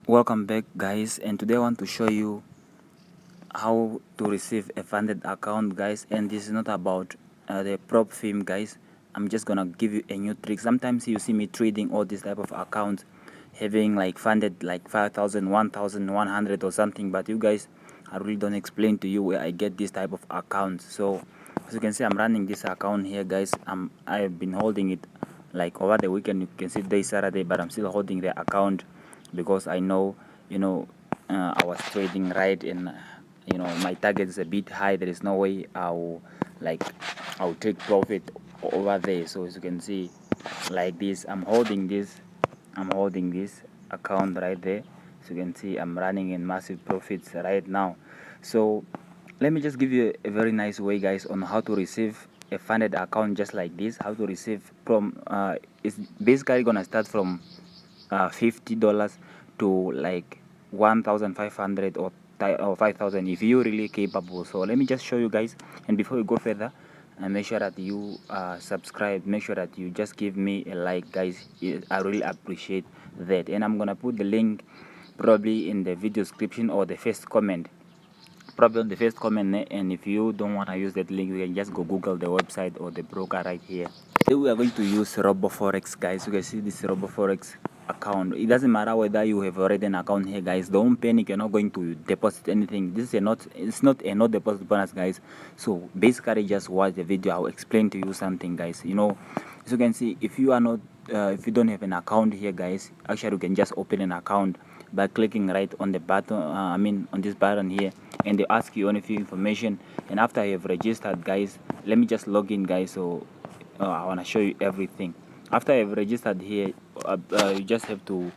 Welcome back, guys, and today I want to show you how to receive a funded account, guys. And this is not about the prop firm, guys. I'm just gonna give you a new trick. Sometimes you see me trading all this type of accounts having like funded like 5,000, 1,100 or something, but you guys, I really don't explain to you where I get this type of accounts. So as you can see, I'm running this account here, guys. I've been holding it like over the weekend. You can see today is Saturday, but I'm still holding the account because I know, I was trading right, and my target is a bit high. There is no way I'll take profit over there. So as you can see, like this, I'm holding this account right there. So you can see I'm running in massive profits right now. So let me just give you a very nice way, guys, on how to receive a funded account just like this. How to receive from it's basically gonna start from $50 to like 1,500 or 5,000 if you're really capable. So let me just show you guys, and before we go further, make sure that you subscribe. Make sure that you just give me a like, guys. I really appreciate that, and I'm gonna put the link probably in the video description or the first comment, probably on the first comment. And if you don't want to use that link, you can just go Google the website or the broker right here. Today we are going to use Forex, guys. You can see this Forex account. It doesn't matter whether you have already an account here, guys. Don't panic. You're not going to deposit anything. This is it's not a no deposit bonus, guys. So basically just watch the video. I'll explain to you something, guys. As you can see, if you don't have an account here, guys, actually you can just open an account by clicking right on the button, on this button here, and they ask you on a few information. And after you have registered, guys, let me just log in, guys. So I want to show you everything. After you've registered here, you just have to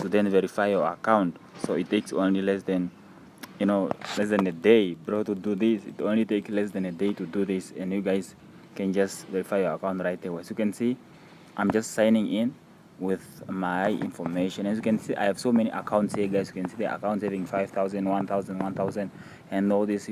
then verify your account. So it takes only less than a day, bro, to do this. It only takes less than a day to do this, and you guys can just verify your account right away. As you can see, I'm just signing in with my information. As you can see, I have so many accounts here, guys. You can see the accounts having 5,000, 1,000, 1,000, and all this,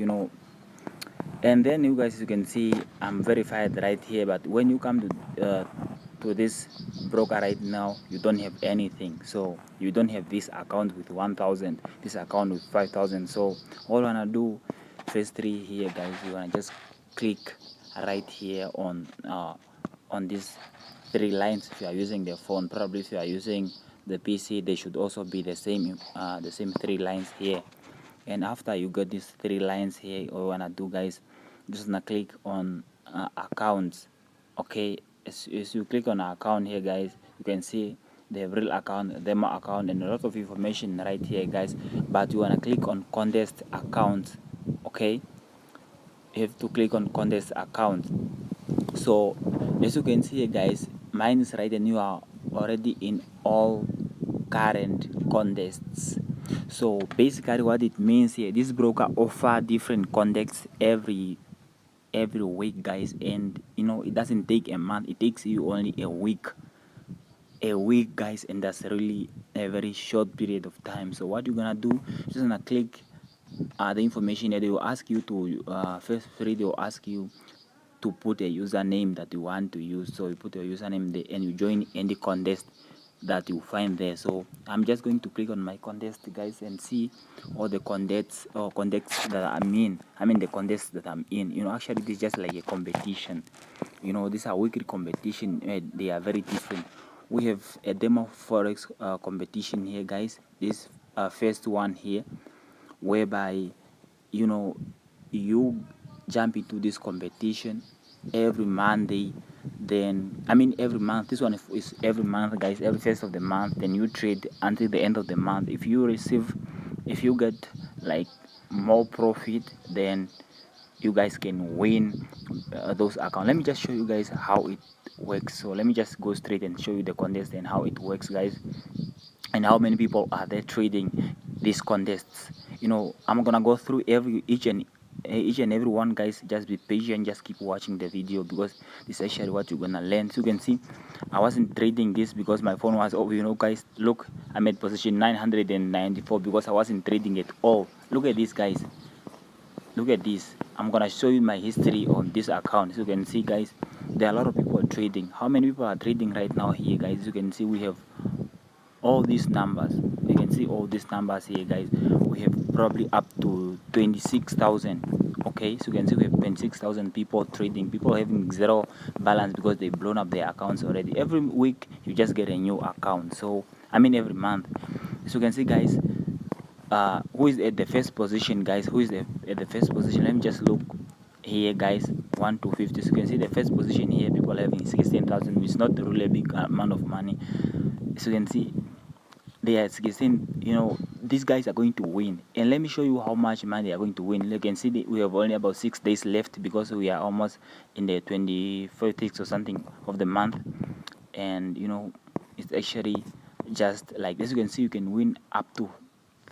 and then you guys, you can see I'm verified right here. But when you come to this broker right now, you don't have anything. So you don't have this account with 1,000, this account with 5,000. So all you wanna do, phase 3 here, guys, you wanna just click right here on these 3 lines. If you are using the phone, probably if you are using the PC, they should also be the same 3 lines here. And after you get these 3 lines here, all you wanna do, guys, just gonna click on accounts. Okay, as you click on account here, guys, you can see the real account, demo account, and a lot of information right here, guys. But you wanna click on contest account. Okay, you have to click on contest account. So as you can see here, guys, mine is right, and you are already in all current contests. So basically what it means here, this broker offer different contests every week, guys, and it doesn't take a month, it takes you only a week, guys, and that's really a very short period of time. So what you're gonna do, just gonna click the information, and they will ask you to first three, they will ask you to put a username that you want to use. So you put your username there, and you join any contest that you find there. So I'm just going to click on my contest, guys, and see all the contests that I'm in. The contests that I'm in. Actually this is just like a competition. These are weekly competition. They are very different. We have a demo forex competition here, guys. This first one here, whereby you jump into this competition every Monday. Then every month. This one is every month, guys, every first of the month. Then you trade until the end of the month. If you get like more profit, then you guys can win those accounts. Let me just show you guys how it works. So let me just go straight and show you the contest and how it works, guys, and how many people are there trading these contests. I'm gonna go through each and every one, guys. Just be patient, just keep watching the video, because this is actually what you're gonna learn. So you can see I wasn't trading this because my phone was off. Guys, look, I'm at position 994 because I wasn't trading at all. Look at this, guys. Look at this. I'm gonna show you my history on this account. So you can see, guys, there are a lot of people trading. How many people are trading right now here, guys? You can see we have all these numbers. You can see see all these numbers here, guys. We have probably up to 26,000. Okay, so you can see we have 26,000 people trading, people having zero balance because they've blown up their accounts already. Every week you just get a new account, so I mean every month. So you can see, guys, who is at the first position, guys. Who is at the first position? Let me just look here, guys. 1 to 50. So you can see the first position here, people having 16,000, which is not really a big amount of money. So you can see they are 16. These guys are going to win, and let me show you how much money they are going to win. You can see we have only about 6 days left because we are almost in the 24th or something of the month, and it's actually just like this. You can see you can win up to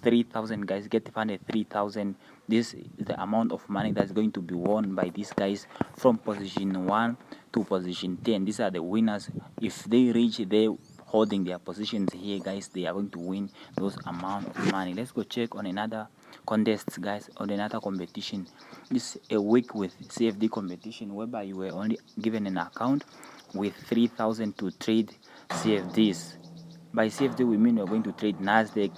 3,000, guys. Get funded 3,000. This is the amount of money that's going to be won by these guys from position 1 to position 10. These are the winners. If they reach there holding their positions here, guys, they are going to win those amount of money. Let's go check on another contest, guys, on another competition. This is a week with CFD competition whereby you were only given an account with 3,000 to trade CFDs. By CFD we mean we're going to trade Nasdaq,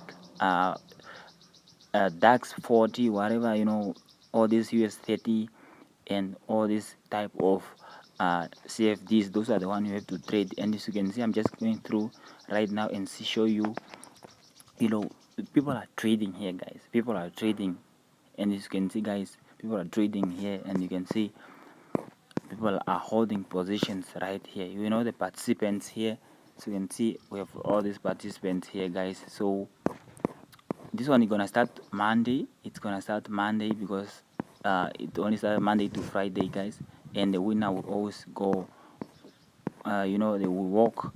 DAX 40, whatever, all these US 30 and all this type of CFDs. Those are the ones you have to trade. And as you can see, I'm just going through right now and show you, people are trading here, guys. People are trading, and as you can see, guys, people are trading here, and you can see people are holding positions right here. The participants here. So you can see we have all these participants here, guys. So this one is gonna start Monday. It's gonna start Monday because it only starts Monday to Friday, guys. And the winner will always go. They will walk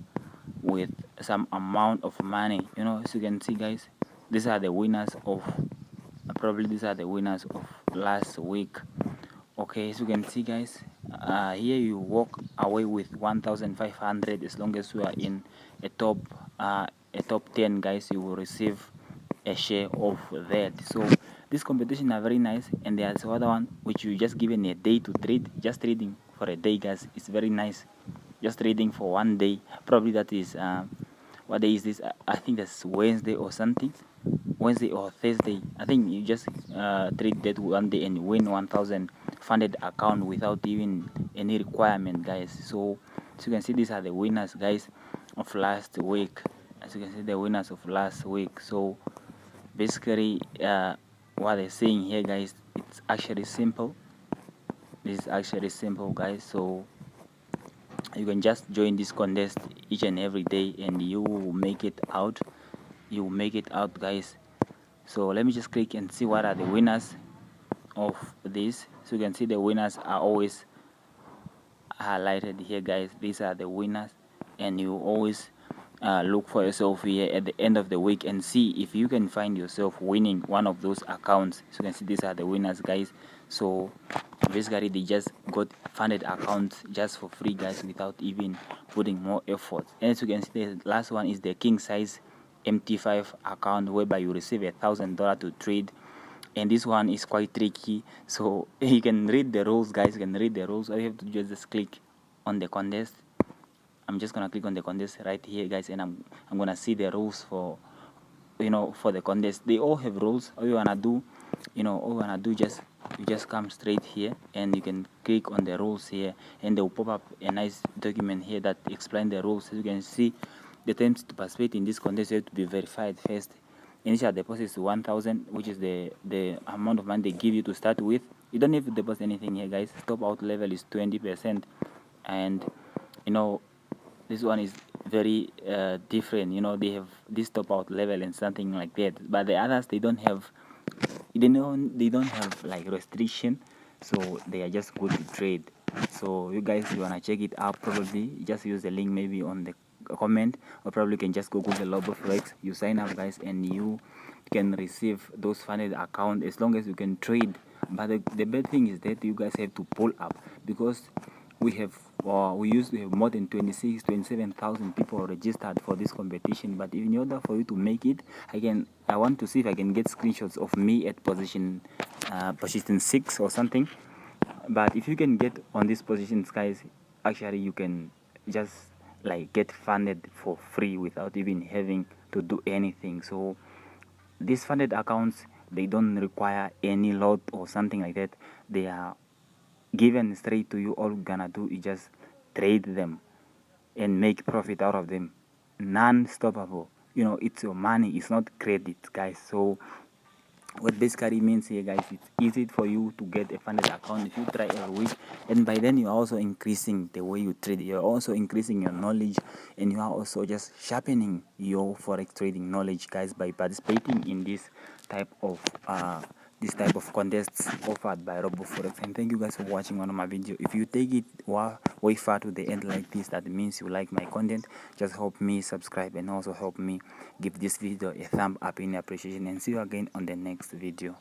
with some amount of money. As you can see, guys, these are the winners of last week. Okay, as you can see, guys, here you walk away with 1,500. As long as you are in a top 10, guys, you will receive a share of that. So this competition are very nice, and there's other one which you just given a day to trade. Just trading for a day, guys, it's very nice. Just trading for 1 day, probably that is what day is this? I think that's Wednesday or something, Wednesday or Thursday. I think you just trade that 1 day and win 1,000 funded account without even any requirement, guys. So as you can see, these are the winners, guys, of last week. As you can see, the winners of last week. So basically what they're saying here, guys, it's actually simple. This is actually simple, guys. So you can just join this contest each and every day, and you will make it out. Guys. So let me just click and see what are the winners of this. So you can see the winners are always highlighted here, guys. These are the winners, and you always look for yourself here at the end of the week and see if you can find yourself winning one of those accounts. So you can see these are the winners, guys. So basically they just got funded accounts just for free, guys, without even putting more effort. And as you can see, the last one is the king size MT5 account, whereby you receive $1,000 to trade. And this one is quite tricky, so you can read the rules, guys. You can read the rules. All you have to do is just click on the contest. I'm just gonna click on the contest right here, guys, and I'm gonna see the rules for for the contest. They all have rules. All you wanna do, you just come straight here and you can click on the rules here, and they will pop up a nice document here that explain the rules. As you can see, the terms to participate in this contest, you have to be verified first. Initial deposit is 1,000, which is the amount of money they give you to start with. You don't have to deposit anything here, guys. Top out level is 20%, and this one is very different. They have this top out level and something like that, but the others, they don't have like restriction, so they are just good to trade. So you guys, you wanna check it out, probably just use the link maybe on the comment, or probably you can just Google the Global Forex. You sign up, guys, and you can receive those funded account as long as you can trade. But the bad thing is that you guys have to pull up, because we used to have more than 27,000 people registered for this competition. But in order for you to make it, I want to see if I can get screenshots of me at position 6 or something. But if you can get on these positions, guys, actually you can just like get funded for free without even having to do anything. So these funded accounts, they don't require any lot or something like that. They are given straight to you. All you're gonna do is just trade them and make profit out of them, non-stoppable. It's your money, it's not credit, guys. So what basically means here, guys, it's easy for you to get a funded account if you try every week, and by then you're also increasing the way you trade. You're also increasing your knowledge, and you are also just sharpening your forex trading knowledge, guys, by participating in type of this type of contests offered by RoboForex. And thank you guys for watching one of my video. If you take it way far to the end like this, that means you like my content. Just help me subscribe and also help me give this video a thumb up in appreciation, and see you again on the next video.